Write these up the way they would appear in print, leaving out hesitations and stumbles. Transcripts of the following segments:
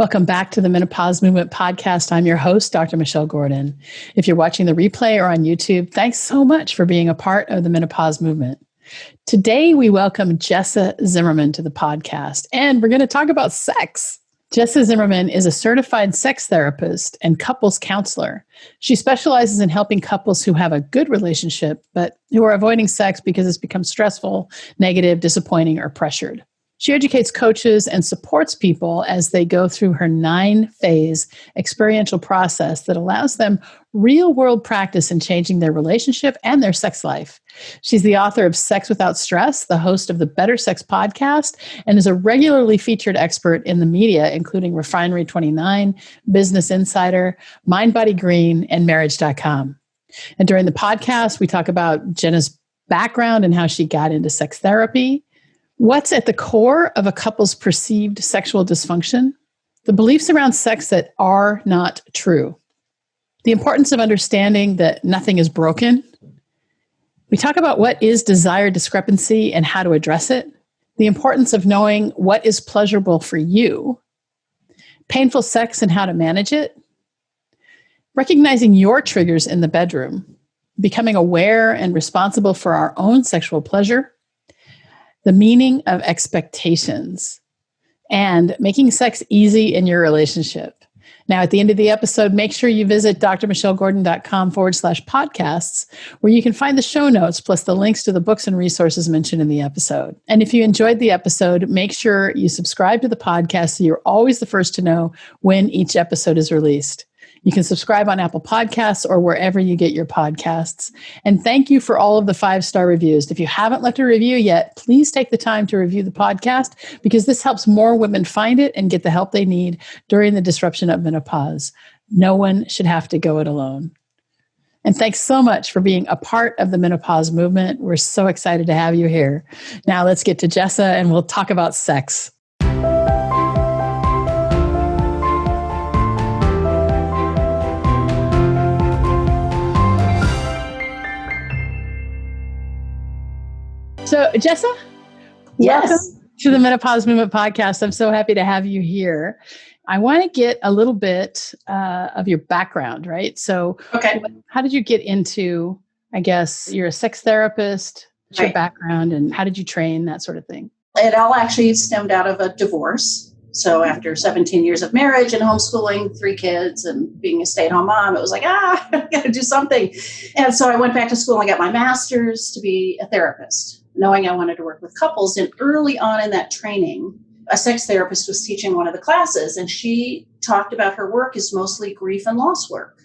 Welcome back to the Menopause Movement Podcast. I'm your host, Dr. Michelle Gordon. If you're watching the replay or on YouTube, thanks so much for being a part of the Menopause Movement. Today, we welcome Jessa Zimmerman to the podcast, and we're going to talk about sex. Jessa Zimmerman is a certified sex therapist and couples counselor. She specializes in helping couples who have a good relationship, but who are avoiding sex because it's become stressful, negative, disappointing, or pressured. She educates coaches and supports people as they go through her 9-phase experiential process that allows them real-world practice in changing their relationship and their sex life. She's the author of Sex Without Stress, the host of the Better Sex podcast, and is a regularly featured expert in the media, including Refinery 29, Business Insider, Mind Body Green, and Marriage.com. And during the podcast, we talk about Jenna's background and how she got into sex therapy, what's at the core of a couple's perceived sexual dysfunction, the beliefs around sex that are not true, the importance of understanding that nothing is broken. We talk about what is desire discrepancy and how to address it, the importance of knowing what is pleasurable for you, painful sex and how to manage it, recognizing your triggers in the bedroom, becoming aware and responsible for our own sexual pleasure, the meaning of expectations, and making sex easy in your relationship. Now, at the end of the episode, make sure you visit drmichellegordon.com/podcasts, where you can find the show notes plus the links to the books and resources mentioned in the episode. And if you enjoyed the episode, make sure you subscribe to the podcast so you're always the first to know when each episode is released. You can subscribe on Apple Podcasts or wherever you get your podcasts. And thank you for all of the 5-star reviews. If you haven't left a review yet, please take the time to review the podcast because this helps more women find it and get the help they need during the disruption of menopause. No one should have to go it alone. And thanks so much for being a part of the menopause movement. We're so excited to have you here. Now let's get to Jessa and we'll talk about sex. So, Jessa, yes. Welcome to the Menopause Movement Podcast. I'm so happy to have you here. I want to get a little bit of your background, right? So, how did you get into, I guess, you're a sex therapist, what's your background, and how did you train, that sort of thing? It all actually stemmed out of a divorce. So after 17 years of marriage and homeschooling, 3 kids and being a stay-at-home mom, it was like, I got to do something. And so I went back to school and I got my master's to be a therapist, knowing I wanted to work with couples. And early on in that training, a sex therapist was teaching one of the classes, and she talked about her work is mostly grief and loss work.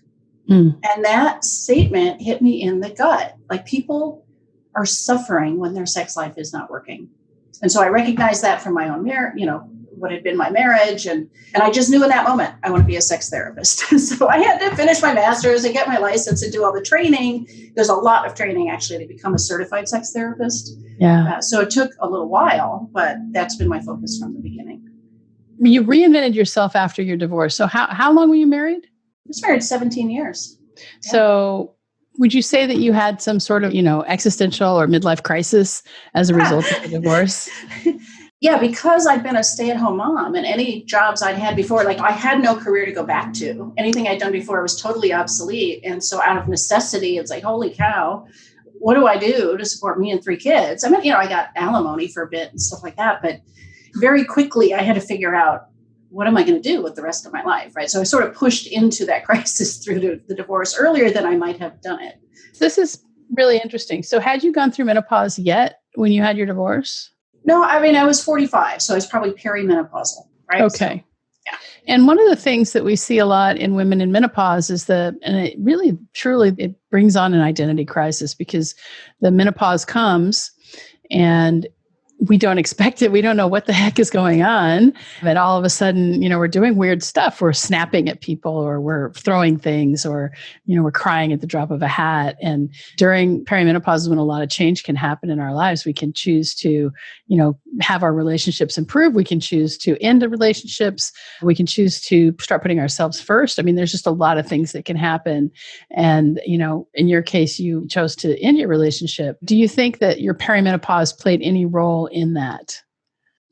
And that statement hit me in the gut. Like, people are suffering when their sex life is not working. And so I recognized that from my own marriage, what had been my marriage. And I just knew in that moment, I want to be a sex therapist. So I had to finish my master's and get my license and do all the training. There's a lot of training actually to become a certified sex therapist. Yeah. So it took a little while, but that's been my focus from the beginning. You reinvented yourself after your divorce. So how long were you married? I was married 17 years. Yeah. So would you say that you had some sort of, existential or midlife crisis as a result of the divorce? Yeah, because I'd been a stay-at-home mom, and any jobs I'd had before, like, I had no career to go back to. Anything I'd done before was totally obsolete. And so out of necessity, it's like, holy cow, what do I do to support me and 3 kids? I mean, I got alimony for a bit and stuff like that, but very quickly I had to figure out, what am I going to do with the rest of my life, right? So I sort of pushed into that crisis through the divorce earlier than I might have done it. This is really interesting. So had you gone through menopause yet when you had your divorce? No, I mean, I was 45, so I was probably perimenopausal, right? Okay. So, yeah. And one of the things that we see a lot in women in menopause is and it really, truly, it brings on an identity crisis, because the menopause comes and we don't expect it. We don't know what the heck is going on. But all of a sudden, we're doing weird stuff. We're snapping at people, or we're throwing things, or, we're crying at the drop of a hat. And during perimenopause is when a lot of change can happen in our lives. We can choose to, have our relationships improve. We can choose to end the relationships. We can choose to start putting ourselves first. I mean, there's just a lot of things that can happen. And, in your case, you chose to end your relationship. Do you think that your perimenopause played any role in that?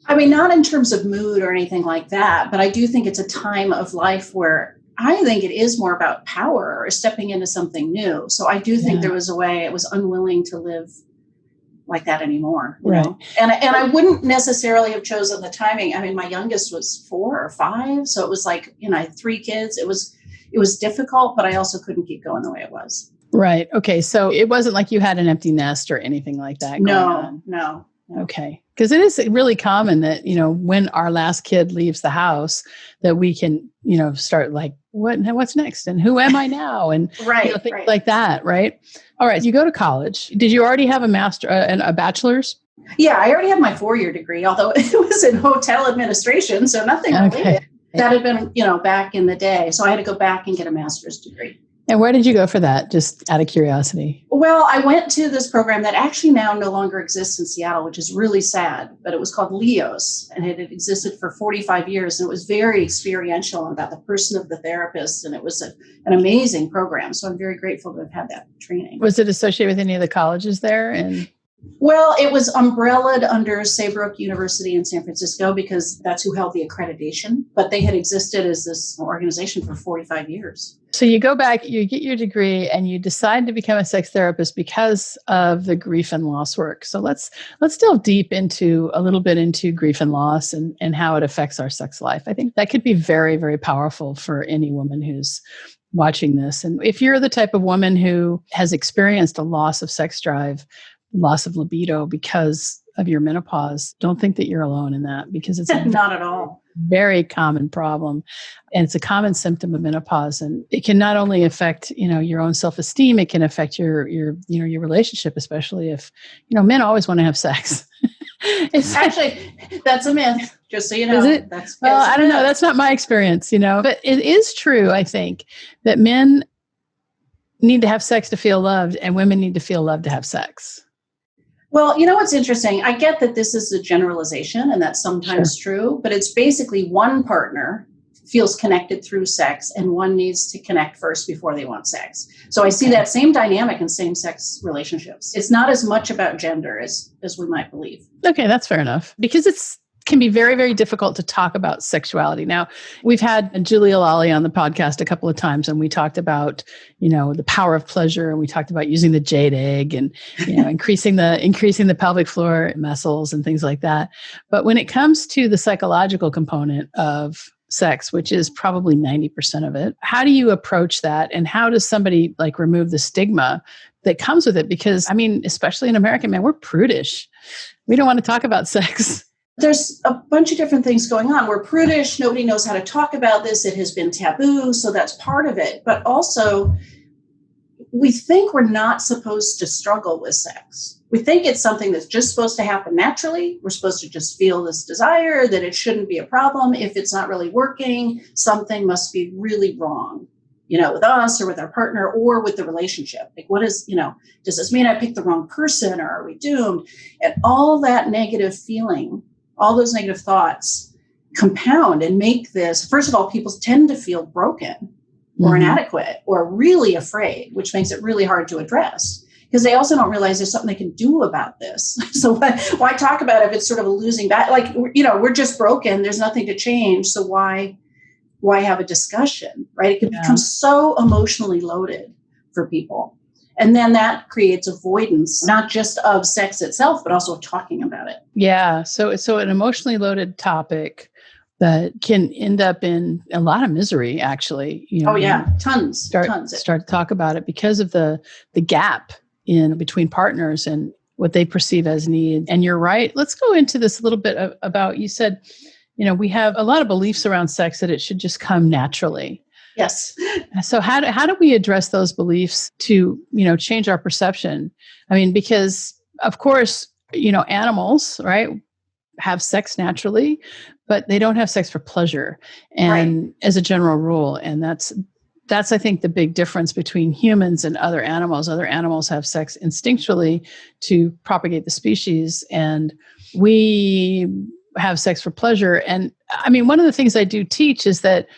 I mean, not in terms of mood or anything like that, but I do think it's a time of life where I think it is more about power or stepping into something new. So I do think there was a way I was unwilling to live like that anymore, you know? And I wouldn't necessarily have chosen the timing. I mean, my youngest was 4 or 5. So it was like, I had 3 kids. It was difficult, but I also couldn't keep going the way it was. Right. Okay. So it wasn't like you had an empty nest or anything like that. No. Okay. Because it is really common that, when our last kid leaves the house, that we can, start like, what's next? And who am I now? And things like that. Right. All right. You go to college. Did you already have a master and a bachelor's? Yeah, I already had my 4-year degree, although it was in hotel administration. So nothing related. That had been, back in the day. So I had to go back and get a master's degree. And where did you go for that? Just out of curiosity. Well, I went to this program that actually now no longer exists in Seattle, which is really sad, but it was called LEOS, and it had existed for 45 years. And it was very experiential about the person of the therapist. And it was an amazing program. So I'm very grateful to have had that training. Was it associated with any of the colleges there? Well, it was umbrellaed under Saybrook University in San Francisco because that's who held the accreditation. But they had existed as this organization for 45 years. So you go back, you get your degree, and you decide to become a sex therapist because of the grief and loss work. So let's delve deep into a little bit into grief and loss and how it affects our sex life. I think that could be very, very powerful for any woman who's watching this. And if you're the type of woman who has experienced a loss of sex drive, loss of libido because of your menopause, don't think that you're alone in that, because it's not at all. Very common problem. And it's a common symptom of menopause. And it can not only affect, your own self-esteem, it can affect your relationship, especially if, men always want to have sex. Actually, that's a myth, just so you know. Is it? I don't know. That's not my experience, but it is true, I think, that men need to have sex to feel loved and women need to feel loved to have sex. Well, what's interesting? I get that this is a generalization and that's sometimes true, but it's basically one partner feels connected through sex and one needs to connect first before they want sex. So I see that same dynamic in same-sex relationships. It's not as much about gender as we might believe. Okay, that's fair enough. Because can be very, very difficult to talk about sexuality. Now, we've had Julia Lally on the podcast a couple of times, and we talked about, the power of pleasure, and we talked about using the jade egg and, increasing the pelvic floor muscles and things like that. But when it comes to the psychological component of sex, which is probably 90% of it, how do you approach that? And how does somebody remove the stigma that comes with it? Because, especially in American men, we're prudish. We don't want to talk about sex. There's a bunch of different things going on. We're prudish. Nobody knows how to talk about this. It has been taboo. So that's part of it. But also, we think we're not supposed to struggle with sex. We think it's something that's just supposed to happen naturally. We're supposed to just feel this desire, that it shouldn't be a problem. If it's not really working, something must be really wrong, with us or with our partner or with the relationship. What is, does this mean I picked the wrong person or are we doomed? And all that negative feeling, all those negative thoughts compound and make this, first of all, people tend to feel broken or inadequate or really afraid, which makes it really hard to address because they also don't realize there's something they can do about this. So why talk about it if it's sort of a losing battle? We're just broken. There's nothing to change. So why have a discussion, right? It can become so emotionally loaded for people. And then that creates avoidance, not just of sex itself, but also of talking about it. Yeah. So an emotionally loaded topic that can end up in a lot of misery, actually. Tons. Start to talk about it because of the gap in between partners and what they perceive as need. And you're right. Let's go into this a little bit about, you said, we have a lot of beliefs around sex that it should just come naturally. Yes. So how do we address those beliefs to, change our perception? Because of course, animals, right, have sex naturally, but they don't have sex for pleasure and as a general rule. And that's, I think, the big difference between humans and other animals. Other animals have sex instinctually to propagate the species, and we have sex for pleasure. And one of the things I do teach is that,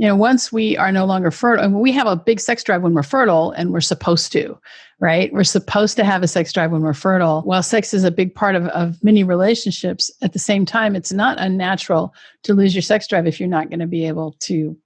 once we are no longer fertile, and we have a big sex drive when we're fertile, and we're supposed to, right? We're supposed to have a sex drive when we're fertile. While sex is a big part of many relationships, at the same time, it's not unnatural to lose your sex drive if you're not going to be able to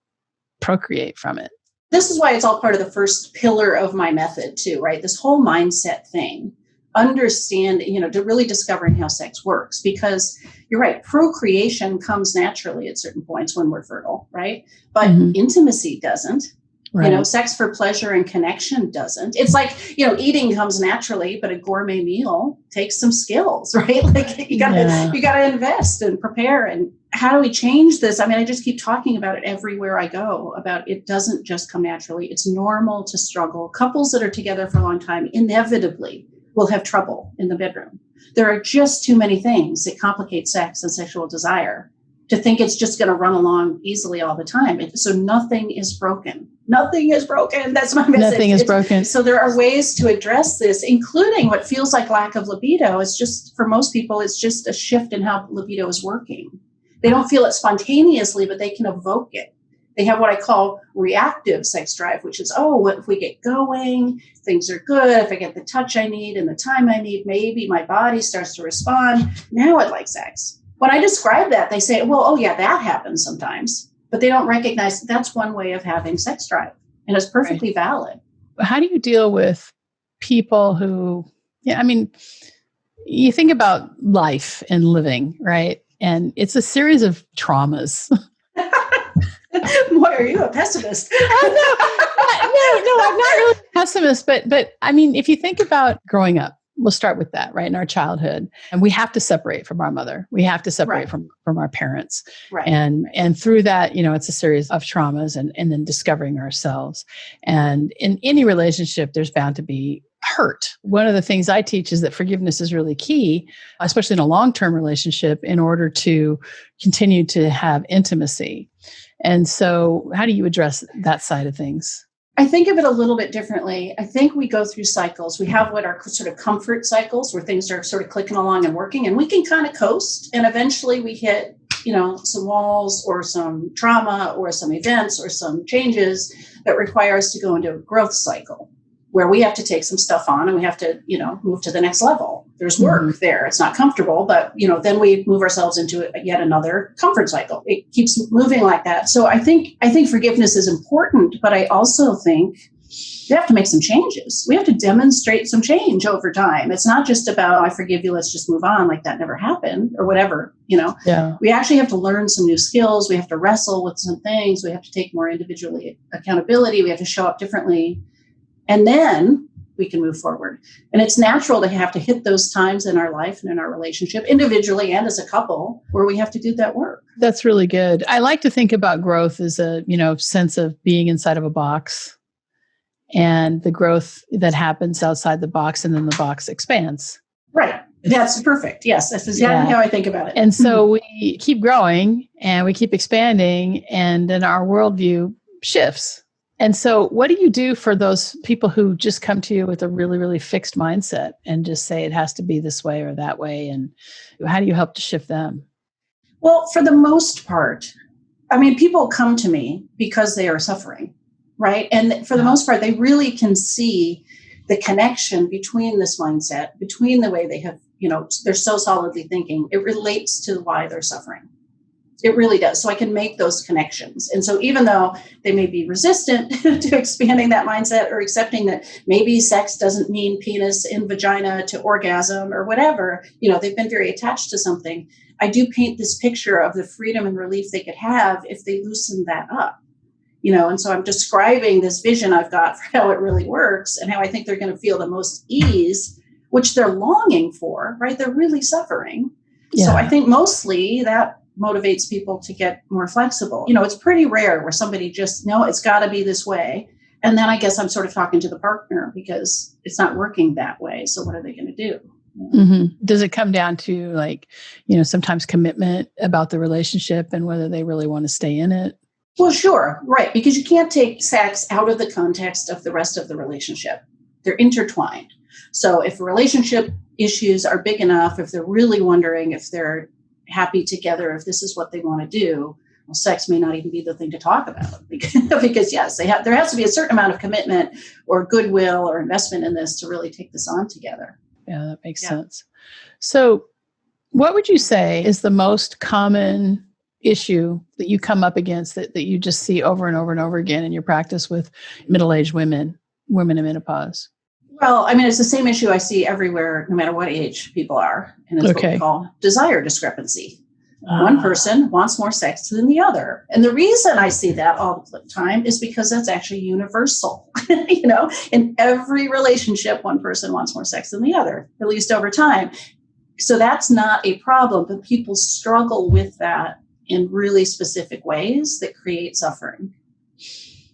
procreate from it. This is why it's all part of the first pillar of my method too, right? This whole mindset thing, understand, to really discovering how sex works, because you're right. Procreation comes naturally at certain points when we're fertile, right? But intimacy doesn't. Right. Sex for pleasure and connection doesn't. It's like, eating comes naturally, but a gourmet meal takes some skills, right? Like you gotta invest and prepare. And how do we change this? I mean, I just keep talking about it everywhere I go, about it doesn't just come naturally. It's normal to struggle. Couples that are together for a long time inevitably will have trouble in the bedroom. There are just too many things that complicate sex and sexual desire to think it's just going to run along easily all the time. So nothing is broken. Nothing is broken. That's my message. Nothing is broken. So there are ways to address this, including what feels like lack of libido. It's just, for most people, it's just a shift in how libido is working. They don't feel it spontaneously, but they can evoke it. They have what I call reactive sex drive, which is, what if we get going, things are good. If I get the touch I need and the time I need, maybe my body starts to respond. Now I'd like sex. When I describe that, they say, that happens sometimes, but they don't recognize that's one way of having sex drive, and it's perfectly valid. How do you deal with people who, you think about life and living, right? And it's a series of traumas. Boy, are you a pessimist? No, I'm not really a pessimist, but I mean, if you think about growing up, we'll start with that, right? In our childhood, and we have to separate from our mother. We have to separate from our parents. Right. And through that, it's a series of traumas and then discovering ourselves. And in any relationship, there's bound to be hurt. One of the things I teach is that forgiveness is really key, especially in a long-term relationship, in order to continue to have intimacy. And so how do you address that side of things? I think of it a little bit differently. I think we go through cycles. We have what are sort of comfort cycles, where things are sort of clicking along and working, and we can kind of coast. And eventually we hit, some walls or some trauma or some events or some changes that require us to go into a growth cycle, where we have to take some stuff on and we have to, move to the next level. There's work there. It's not comfortable, but, then we move ourselves into yet another comfort cycle. It keeps moving like that. So I think forgiveness is important, but I also think we have to make some changes. We have to demonstrate some change over time. It's not just about, I forgive you, let's just move on, like that never happened or whatever, Yeah. We actually have to learn some new skills. We have to wrestle with some things. We have to take more individually accountability. We have to show up differently. And then we can move forward. And it's natural to have to hit those times in our life and in our relationship, individually and as a couple, where we have to do that work. That's really good. I like to think about growth as a, sense of being inside of a box and the growth that happens outside the box, and then the box expands. Right. That's perfect. Yes. That's exactly how I think about it. And so we keep growing and we keep expanding, and then our worldview shifts. And so what do you do for those people who just come to you with a really, really fixed mindset and just say it has to be this way or that way? And how do you help to shift them? Well, for the most part, people come to me because they are suffering, right? And for the most part, they really can see the connection between this mindset, between the way they have, they're so solidly thinking. It relates to why they're suffering. It really does. So I can make those connections. And so even though they may be resistant to expanding that mindset or accepting that maybe sex doesn't mean penis in vagina to orgasm or whatever, they've been very attached to something, I do paint this picture of the freedom and relief they could have if they loosen that up. And so I'm describing this vision I've got for how it really works and how I think they're going to feel the most ease, which they're longing for, right? They're really suffering. Yeah. So I think mostly that motivates people to get more flexible. It's pretty rare where somebody just, no, it's got to be this way. And then I guess I'm sort of talking to the partner because it's not working that way. So what are they going to do? Does it come down to sometimes commitment about the relationship and whether they really want to stay in it? Well, sure. Right. Because you can't take sex out of the context of the rest of the relationship. They're intertwined. So if relationship issues are big enough, if they're really wondering if they're happy together, if this is what they want to do, Well, sex may not even be the thing to talk about because yes, there has to be a certain amount of commitment or goodwill or investment in this to really take this on together. Yeah, that makes sense. So what would you say is the most common issue that you come up against that you just see over and over and over again in your practice with middle-aged women in menopause? Well, I mean, it's the same issue I see everywhere, no matter what age people are. And it's what we call desire discrepancy. One person wants more sex than the other. And the reason I see that all the time is because that's actually universal. In every relationship, one person wants more sex than the other, at least over time. So that's not a problem, but people struggle with that in really specific ways that create suffering.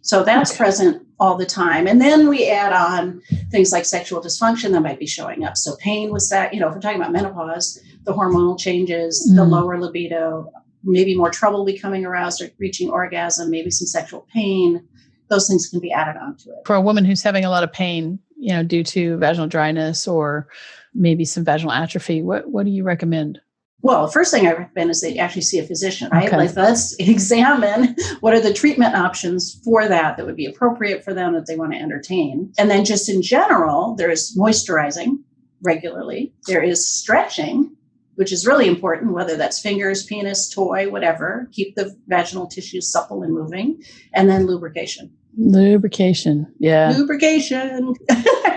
So that's present all the time. And then we add on things like sexual dysfunction that might be showing up. So pain with that, if we're talking about menopause, the hormonal changes, the lower libido, maybe more trouble becoming aroused or reaching orgasm, maybe some sexual pain, those things can be added onto it. For a woman who's having a lot of pain, due to vaginal dryness or maybe some vaginal atrophy, what do you recommend? Well, the first thing I recommend is they actually see a physician, right? Like, let's examine what are the treatment options for that would be appropriate for them that they want to entertain. And then just in general, there is moisturizing regularly. There is stretching, which is really important, whether that's fingers, penis, toy, whatever. Keep the vaginal tissue supple and moving. And then lubrication. Lubrication.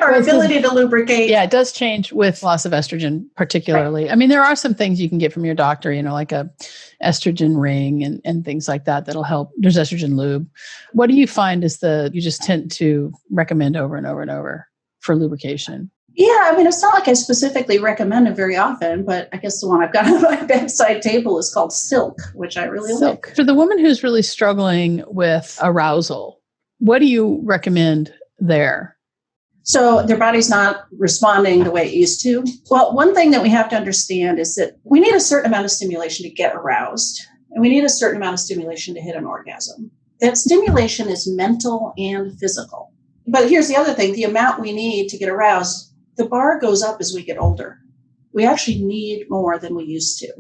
Our ability to lubricate. Yeah, it does change with loss of estrogen, particularly. Right. I mean, there are some things you can get from your doctor, like a estrogen ring and things like that that'll help. There's estrogen lube. What do you find is you just tend to recommend over and over and over for lubrication? Yeah, I mean, it's not like I specifically recommend it very often, but I guess the one I've got on my bedside table is called Silk, which I really like. For the woman who's really struggling with arousal, what do you recommend there? So their body's not responding the way it used to. Well, one thing that we have to understand is that we need a certain amount of stimulation to get aroused, and we need a certain amount of stimulation to hit an orgasm. That stimulation is mental and physical. But here's the other thing, the amount we need to get aroused, the bar goes up as we get older. We actually need more than we used to.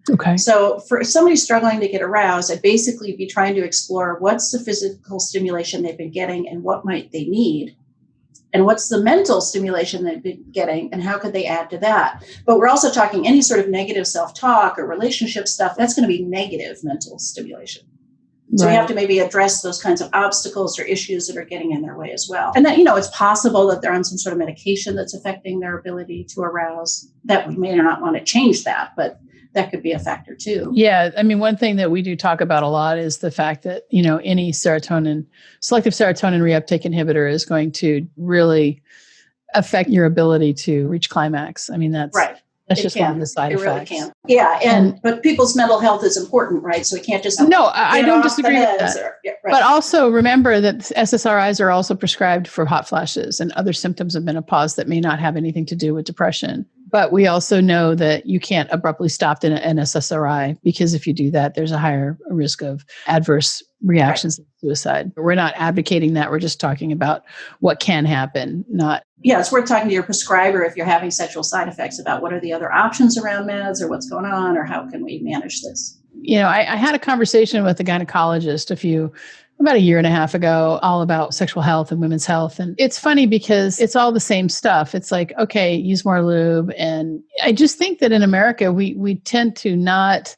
Okay. So for somebody struggling to get aroused, I'd basically be trying to explore what's the physical stimulation they've been getting and what might they need. And what's the mental stimulation they've been getting and how could they add to that? But we're also talking any sort of negative self-talk or relationship stuff, that's going to be negative mental stimulation. So we have to maybe address those kinds of obstacles or issues that are getting in their way as well. And then, it's possible that they're on some sort of medication that's affecting their ability to arouse. That we may or not want to change that, but that could be a factor too. Yeah. I mean, one thing that we do talk about a lot is the fact that, any selective serotonin reuptake inhibitor is going to really affect your ability to reach climax. I mean, that's right. That's just one of the side effects. It really can. Yeah. But people's mental health is important, right? So we can't just. No, I don't disagree with that. But also remember that SSRIs are also prescribed for hot flashes and other symptoms of menopause that may not have anything to do with depression. But we also know that you can't abruptly stop an SSRI because if you do that, there's a higher risk of adverse reactions and suicide. We're not advocating that. We're just talking about what can happen, not. Yeah, it's worth talking to your prescriber if you're having sexual side effects about what are the other options around meds or what's going on or how can we manage this. I had a conversation with a gynecologist about a year and a half ago, all about sexual health and women's health. And it's funny because it's all the same stuff. It's like, okay, use more lube. And I just think that in America, we tend to not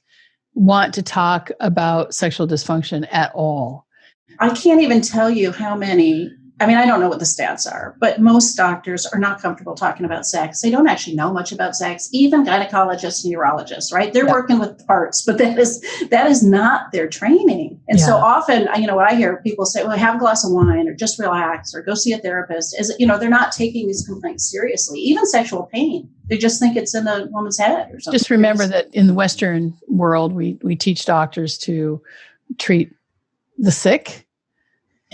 want to talk about sexual dysfunction at all. I can't even tell you how many. I don't know what the stats are, but most doctors are not comfortable talking about sex. They don't actually know much about sex, even gynecologists and urologists, right? They're working with parts, but that is not their training. And so often, what I hear people say, well, have a glass of wine or just relax or go see a therapist is, they're not taking these complaints seriously, even sexual pain. They just think it's in the woman's head or something. Just remember that in the Western world, we teach doctors to treat the sick.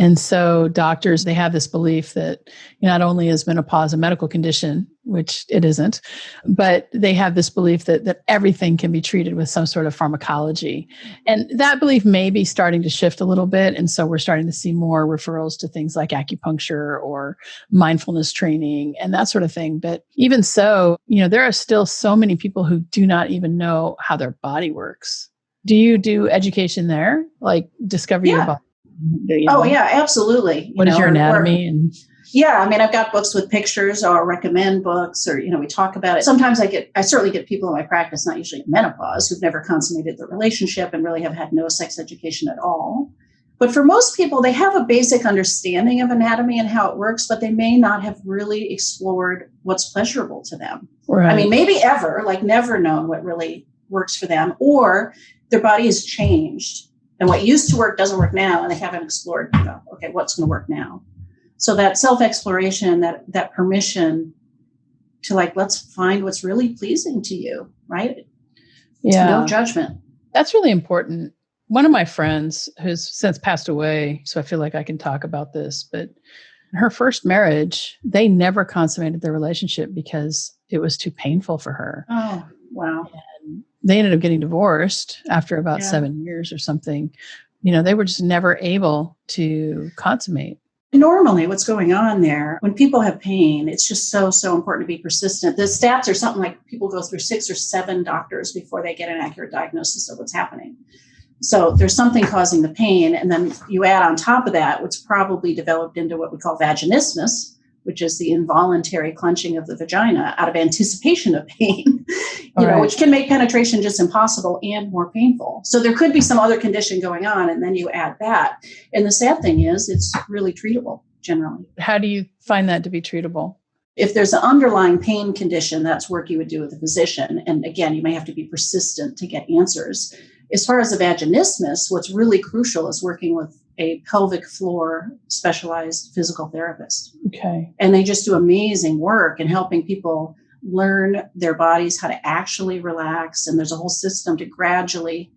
And so doctors, they have this belief that not only is menopause a medical condition, which it isn't, but they have this belief that everything can be treated with some sort of pharmacology. And that belief may be starting to shift a little bit. And so we're starting to see more referrals to things like acupuncture or mindfulness training and that sort of thing. But even so, there are still so many people who do not even know how their body works. Do you do education there? Like discover your Yeah. body? Oh, yeah, absolutely. What is your anatomy? And yeah, I mean, I've got books with pictures or recommend books or, we talk about it. Sometimes I certainly get people in my practice, not usually menopause, who've never consummated the relationship and really have had no sex education at all. But for most people, they have a basic understanding of anatomy and how it works, but they may not have really explored what's pleasurable to them. right. I mean, maybe ever, like never known what really works for them, or their body has changed and what used to work doesn't work now. And they haven't explored, okay, what's going to work now? So that self-exploration, that permission to let's find what's really pleasing to you, right? Yeah. No judgment. That's really important. One of my friends who's since passed away, so I feel like I can talk about this, but her first marriage, they never consummated their relationship because it was too painful for her. Oh, wow. And they ended up getting divorced after about 7 years or something. They were just never able to consummate. Normally, what's going on there, when people have pain, it's just so, so important to be persistent. The stats are something like people go through 6 or 7 doctors before they get an accurate diagnosis of what's happening. So there's something causing the pain. And then you add on top of that, what's probably developed into what we call vaginismus, which is the involuntary clenching of the vagina out of anticipation of pain, which can make penetration just impossible and more painful. So there could be some other condition going on, and then you add that. And the sad thing is it's really treatable generally. How do you find that to be treatable? If there's an underlying pain condition, that's work you would do with a physician. And again, you may have to be persistent to get answers. As far as the vaginismus, what's really crucial is working with a pelvic floor specialized physical therapist. Okay. And they just do amazing work in helping people learn their bodies, how to actually relax. And there's a whole system to gradually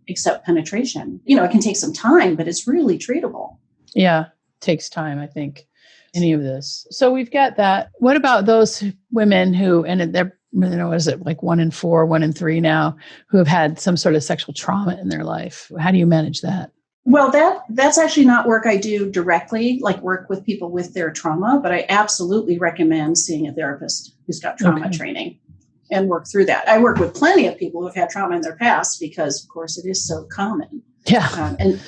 accept penetration. It can take some time, but it's really treatable. Yeah, it takes time, I think, any of this. So we've got that. What about those women who, and they're, is it like 1 in 4, 1 in 3 now, who have had some sort of sexual trauma in their life? How do you manage that? Well, that's actually not work I do directly, like work with people with their trauma, but I absolutely recommend seeing a therapist who's got trauma training and work through that. I work with plenty of people who have had trauma in their past because, of course, it is so common. Yeah. And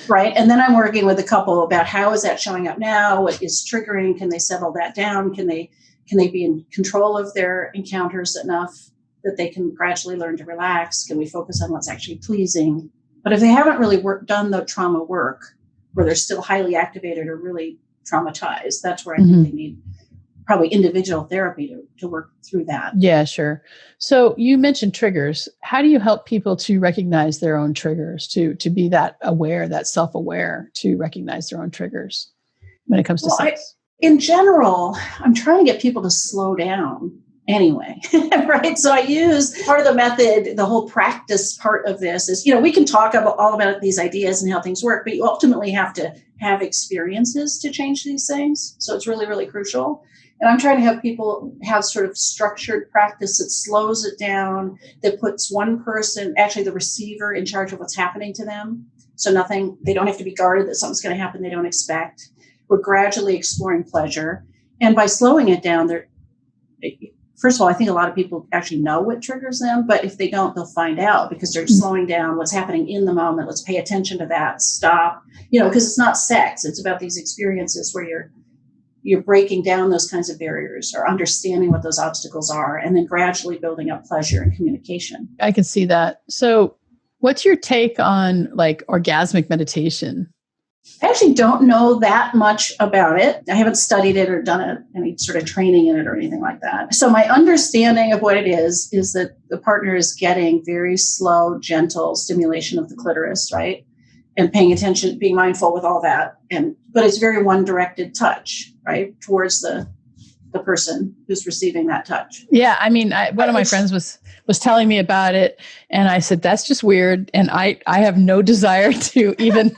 then I'm working with a couple about how is that showing up now? What is triggering? Can they settle that down? Can they be in control of their encounters enough that they can gradually learn to relax? Can we focus on what's actually pleasing? But if they haven't really done the trauma work, where they're still highly activated or really traumatized, that's where I think they need probably individual therapy to work through that. Yeah, sure. So you mentioned triggers. How do you help people to recognize their own triggers, to be that aware, that self-aware, to recognize their own triggers when it comes to sex? In general, I'm trying to get people to slow down anyway, right? So I use part of the method, the whole practice part of this is, we can talk all about these ideas and how things work, but you ultimately have to have experiences to change these things. So it's really, really crucial. And I'm trying to have people have sort of structured practice that slows it down, that puts one person, actually the receiver, in charge of what's happening to them. So they don't have to be guarded that something's going to happen they don't expect. We're gradually exploring pleasure. And by slowing it down, first of all, I think a lot of people actually know what triggers them, but if they don't, they'll find out because they're slowing down what's happening in the moment. Let's pay attention to that. Stop, because it's not sex. It's about these experiences where you're breaking down those kinds of barriers or understanding what those obstacles are, and then gradually building up pleasure and communication. I can see that. So what's your take on orgasmic meditation? I actually don't know that much about it. I haven't studied it or done any sort of training in it or anything like that. So my understanding of what it is that the partner is getting very slow, gentle stimulation of the clitoris, right? And paying attention, being mindful with all that. But it's very one-directed touch, right? Towards the person who's receiving that touch. Yeah. I mean, one of my friends was telling me about it, and I said, that's just weird. And I have no desire to even...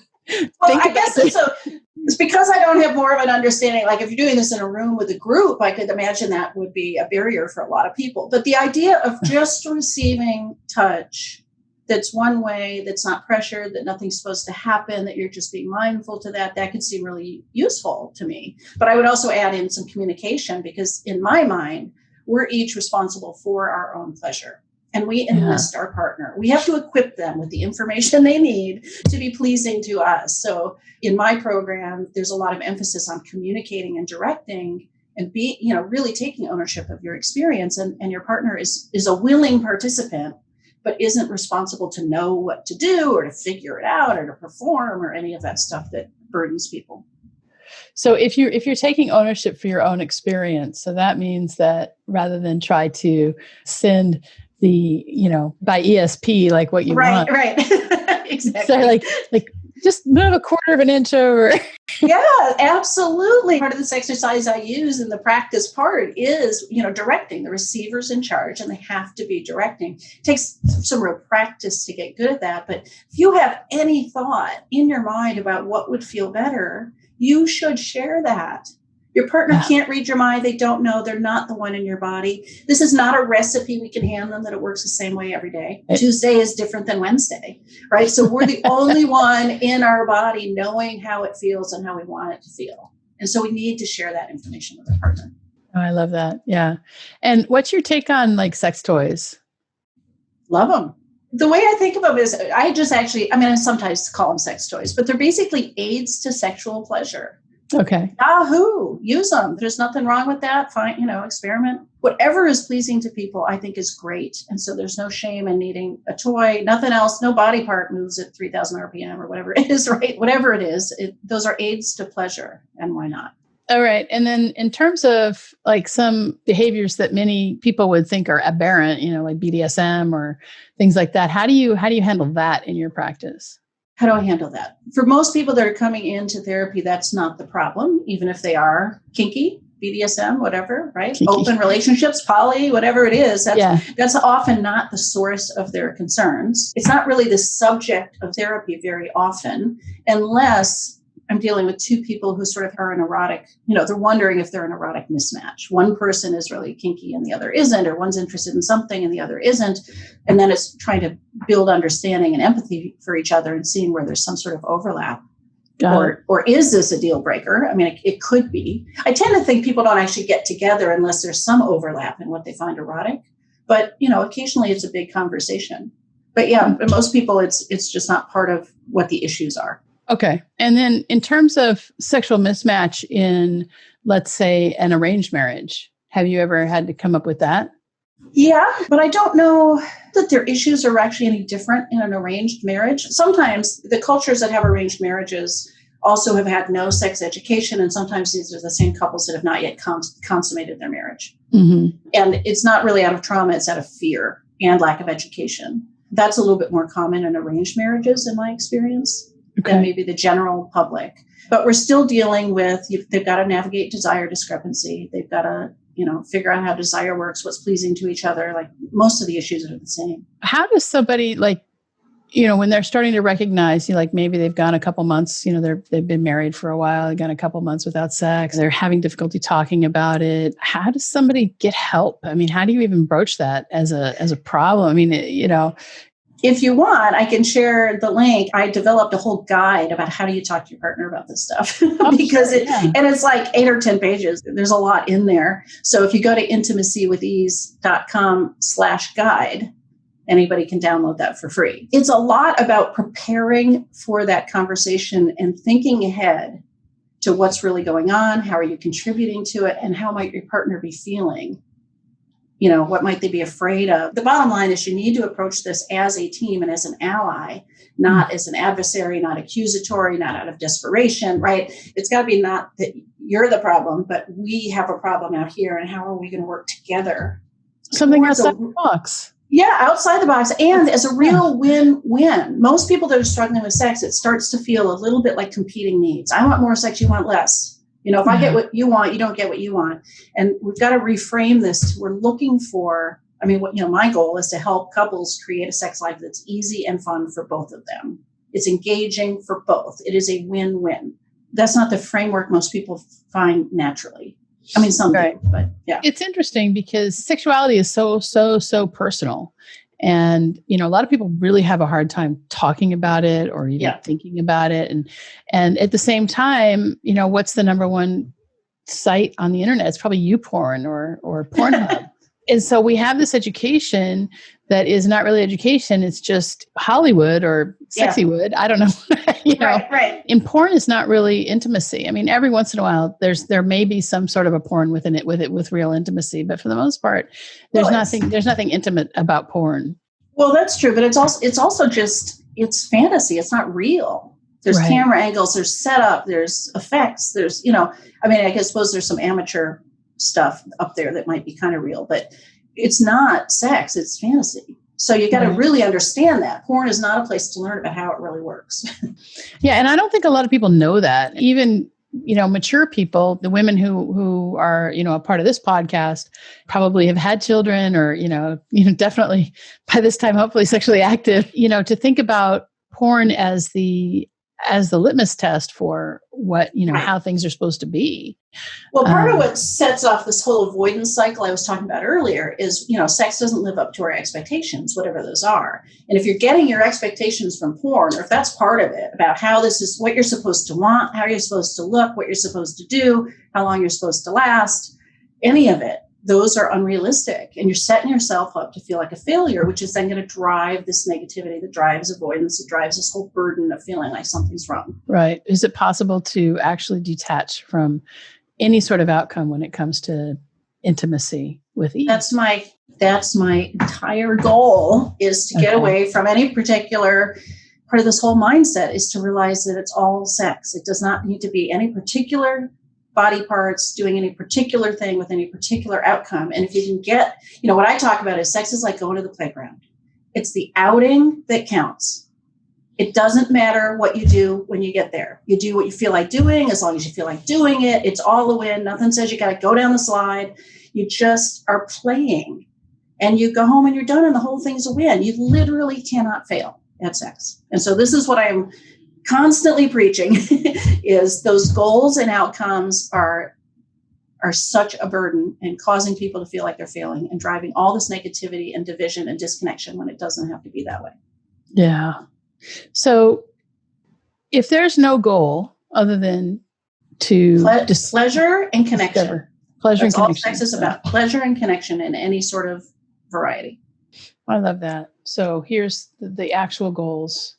Well, I guess it's because I don't have more of an understanding. Like if you're doing this in a room with a group, I could imagine that would be a barrier for a lot of people. But the idea of just receiving touch that's one way, that's not pressured, that nothing's supposed to happen, that you're just being mindful to that could seem really useful to me. But I would also add in some communication because in my mind, we're each responsible for our own pleasure. and we enlist our partner. We have to equip them with the information they need to be pleasing to us. So in my program, there's a lot of emphasis on communicating and directing and really taking ownership of your experience. And your partner is a willing participant, but isn't responsible to know what to do or to figure it out or to perform or any of that stuff that burdens people. So if you're taking ownership for your own experience, so that means that rather than try to send the, by ESP, like what you want. Right. Exactly. So like just move a quarter of an inch over. Yeah, absolutely. Part of this exercise I use in the practice part is, directing. The receiver's in charge and they have to be directing. It takes some real practice to get good at that. But if you have any thought in your mind about what would feel better, you should share that. Your partner can't read your mind. They don't know. They're not the one in your body. This is not a recipe we can hand them that it works the same way every day. Tuesday is different than Wednesday, right? So we're the only one in our body knowing how it feels and how we want it to feel. And so we need to share that information with our partner. Oh, I love that. Yeah. And what's your take on like sex toys? Love them. The way I think of them is I sometimes call them sex toys, but they're basically aids to sexual pleasure. Okay. Yahoo! Use them. There's nothing wrong with that. Fine, experiment. Whatever is pleasing to people, I think is great. And so there's no shame in needing a toy. Nothing else. No body part moves at 3,000 RPM or whatever it is, right? Whatever it is, those are aids to pleasure. And why not? All right. And then in terms of like some behaviors that many people would think are aberrant, like BDSM or things like that, how do you handle that in your practice? How do I handle that? For most people that are coming into therapy, that's not the problem, even if they are kinky, BDSM, whatever, right? Kinky. Open relationships, poly, whatever it is. That's often not the source of their concerns. It's not really the subject of therapy very often, unless I'm dealing with two people who sort of are an erotic, they're wondering if they're an erotic mismatch. One person is really kinky and the other isn't, or one's interested in something and the other isn't. And then it's trying to build understanding and empathy for each other and seeing where there's some sort of overlap. Or is this a deal breaker? I mean, it could be. I tend to think people don't actually get together unless there's some overlap in what they find erotic. But, occasionally it's a big conversation. But most people, it's just not part of what the issues are. Okay. And then in terms of sexual mismatch in, let's say, an arranged marriage, have you ever had to come up with that? Yeah, but I don't know that their issues are actually any different in an arranged marriage. Sometimes the cultures that have arranged marriages also have had no sex education, and sometimes these are the same couples that have not yet consummated their marriage. Mm-hmm. And it's not really out of trauma, it's out of fear and lack of education. That's a little bit more common in arranged marriages, in my experience. Than maybe the general public. But we're still dealing with, they've got to navigate desire discrepancy. They've got to, figure out how desire works, what's pleasing to each other. Like most of the issues are the same. How does somebody when they're starting to recognize, maybe they've gone a couple months, they've been married for a while, they've gone a couple months without sex, they're having difficulty talking about it. How does somebody get help? I mean, how do you even broach that as a problem? I mean, if you want, I can share the link. I developed a whole guide about how do you talk to your partner about this stuff because it's like 8 or 10 pages. There's a lot in there. So if you go to intimacywithease.com/guide, anybody can download that for free. It's a lot about preparing for that conversation and thinking ahead to what's really going on. How are you contributing to it? And how might your partner be feeling? What might they be afraid of? The bottom line is you need to approach this as a team and as an ally, not as an adversary, not accusatory, not out of desperation, right? It's got to be not that you're the problem, but we have a problem out here, and how are we going to work together? Something outside the box. Yeah, outside the box, and as a real win-win. Most people that are struggling with sex, it starts to feel a little bit like competing needs. I want more sex, you want less. If I get what you want, you don't get what you want. And we've got to reframe this. We're looking for, my goal is to help couples create a sex life that's easy and fun for both of them. It's engaging for both. It is a win-win. That's not the framework most people find naturally. Some do, but yeah. It's interesting because sexuality is so, so, so personal. And, a lot of people really have a hard time talking about it or even thinking about it. And at the same time, what's the number one site on the internet? It's probably YouPorn or Pornhub. And so we have this education that is not really education. It's just Hollywood or sexywood. I don't know. Right. And porn is not really intimacy. I mean, every once in a while, there may be some sort of a porn within it with real intimacy, but for the most part, there's nothing intimate about porn. Well, that's true, but it's also just it's fantasy. It's not real. There's camera angles, there's setup, there's effects, there's I suppose there's some amateur stuff up there that might be kind of real, but it's not sex, it's fantasy. So you got to really understand that porn is not a place to learn about how it really works. Yeah. And I don't think a lot of people know that. Even, mature people, the women who are, a part of this podcast probably have had children or, definitely by this time, hopefully sexually active, to think about porn as the litmus test for what, how things are supposed to be. Well, part of what sets off this whole avoidance cycle I was talking about earlier is, sex doesn't live up to our expectations, whatever those are. And if you're getting your expectations from porn, or if that's part of it, about how this is what you're supposed to want, how you're supposed to look, what you're supposed to do, how long you're supposed to last, any of it, those are unrealistic. And you're setting yourself up to feel like a failure, which is then going to drive this negativity that drives avoidance, that drives this whole burden of feeling like something's wrong. Right. Is it possible to actually detach from any sort of outcome when it comes to intimacy with ease? That's my entire goal, is to get away from any particular part of this whole mindset, is to realize that it's all sex. It does not need to be any particular body parts doing any particular thing with any particular outcome. And if you can get, what I talk about is sex is like going to the playground. It's the outing that counts. It doesn't matter what you do when you get there. You do what you feel like doing, as long as you feel like doing it. It's all a win. Nothing says you got to go down the slide. You just are playing, and you go home and you're done, and the whole thing's a win. You literally cannot fail at sex. And so this is what I'm constantly preaching is those goals and outcomes are such a burden and causing people to feel like they're failing and driving all this negativity and division and disconnection when it doesn't have to be that way. Yeah. So if there's no goal other than to pleasure and connection, pleasure That's and connection. all sex is about, pleasure and connection in any sort of variety. I love that. So here's the actual goals.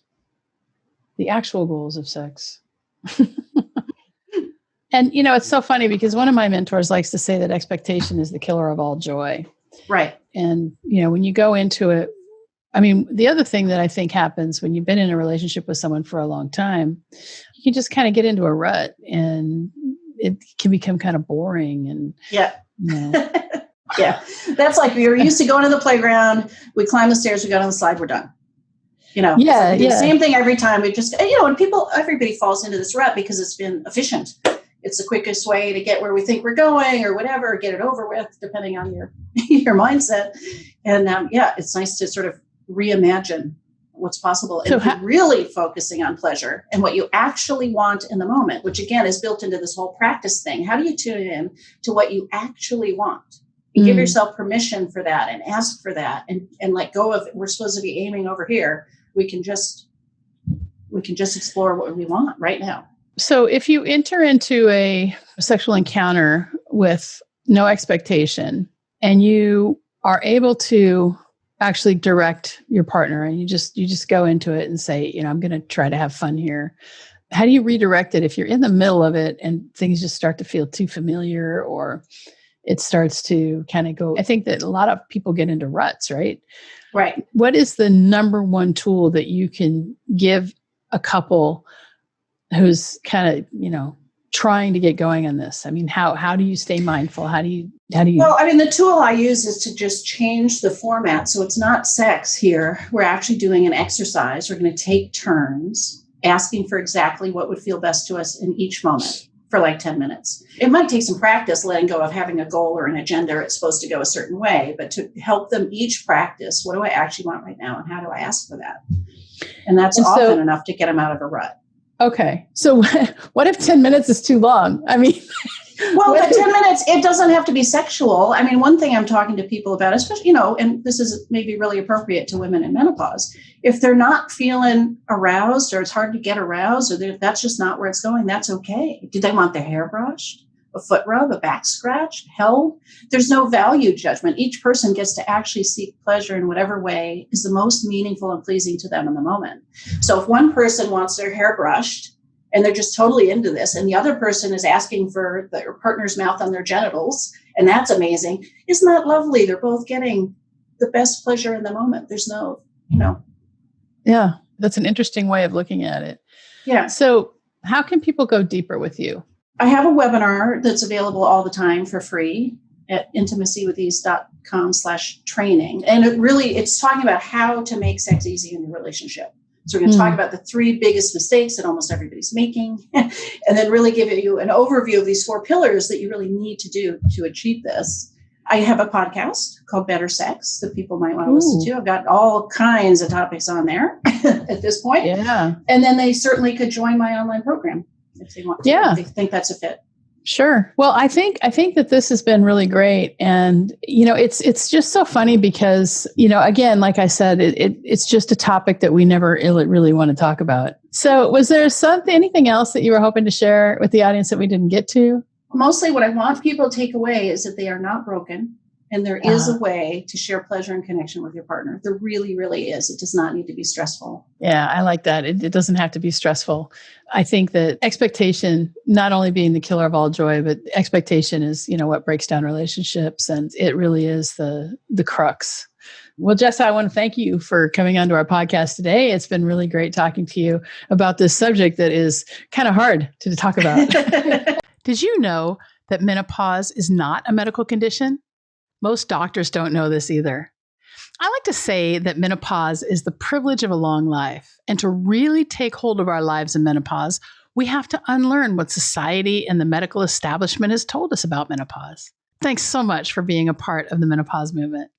The actual goals of sex. And, it's so funny because one of my mentors likes to say that expectation is the killer of all joy. Right. And, when you go into it, I mean, the other thing that I think happens when you've been in a relationship with someone for a long time, you can just kind of get into a rut and it can become kind of boring. And yeah. Yeah. That's like we were used to going to the playground. We climb the stairs, we got on the slide, we're done. The same thing every time. We just, and everybody falls into this rut because it's been efficient. It's the quickest way to get where we think we're going or whatever, get it over with, depending on your mindset. And it's nice to sort of reimagine what's possible and really focusing on pleasure and what you actually want in the moment, which again is built into this whole practice thing. How do you tune in to what you actually want? And give yourself permission for that and ask for that and let go of, we're supposed to be aiming over here. We can just explore what we want right now. So if you enter into a sexual encounter with no expectation and you are able to actually direct your partner and you just go into it and say, I'm going to try to have fun here. How do you redirect it if you're in the middle of it and things just start to feel too familiar or it starts to kind of go? I think that a lot of people get into ruts, right? Right. What is the number one tool that you can give a couple who's kind of, trying to get going on this? I mean, how do you stay mindful? How do you? Well, I mean, the tool I use is to just change the format. So it's not sex here. We're actually doing an exercise. We're going to take turns asking for exactly what would feel best to us in each moment for like 10 minutes. It might take some practice letting go of having a goal or an agenda. It's supposed to go a certain way, but to help them each practice, what do I actually want right now? And how do I ask for that? And that's often enough to get them out of a rut. Okay. So what if 10 minutes is too long? I mean, well, but 10 minutes, it doesn't have to be sexual. I mean, one thing I'm talking to people about, especially, and this is maybe really appropriate to women in menopause, if they're not feeling aroused or it's hard to get aroused or that's just not where it's going, that's okay. Do they want their hair brushed a foot rub, a back scratch, held. There's no value judgment. Each person gets to actually seek pleasure in whatever way is the most meaningful and pleasing to them in the moment. So if one person wants their hair brushed and they're just totally into this, and the other person is asking for their partner's mouth on their genitals, and that's amazing, isn't that lovely? They're both getting the best pleasure in the moment. There's no, Yeah, that's an interesting way of looking at it. Yeah. So how can people go deeper with you? I have a webinar that's available all the time for free at intimacywithEase.com/training. And it's talking about how to make sex easy in your relationship. So we're going to talk about the 3 biggest mistakes that almost everybody's making, and then really give you an overview of these 4 pillars that you really need to do to achieve this. I have a podcast called Better Sex that people might want to listen to. I've got all kinds of topics on there at this point. Yeah. And then they certainly could join my online program if they want to. Yeah. If they think that's a fit. Sure. Well, I think that this has been really great. And, it's just so funny because, again, like I said, it's just a topic that we never really want to talk about. So was there anything else that you were hoping to share with the audience that we didn't get to? Mostly what I want people to take away is that they are not broken. And there is a way to share pleasure and connection with your partner. There really, really is. It does not need to be stressful. Yeah, I like that. It doesn't have to be stressful. I think that expectation, not only being the killer of all joy, but expectation is, what breaks down relationships. And it really is the crux. Well, Jessa, I want to thank you for coming onto our podcast today. It's been really great talking to you about this subject that is kind of hard to talk about. Did you know that menopause is not a medical condition? Most doctors don't know this either. I like to say that menopause is the privilege of a long life. And to really take hold of our lives in menopause, we have to unlearn what society and the medical establishment has told us about menopause. Thanks so much for being a part of the menopause movement.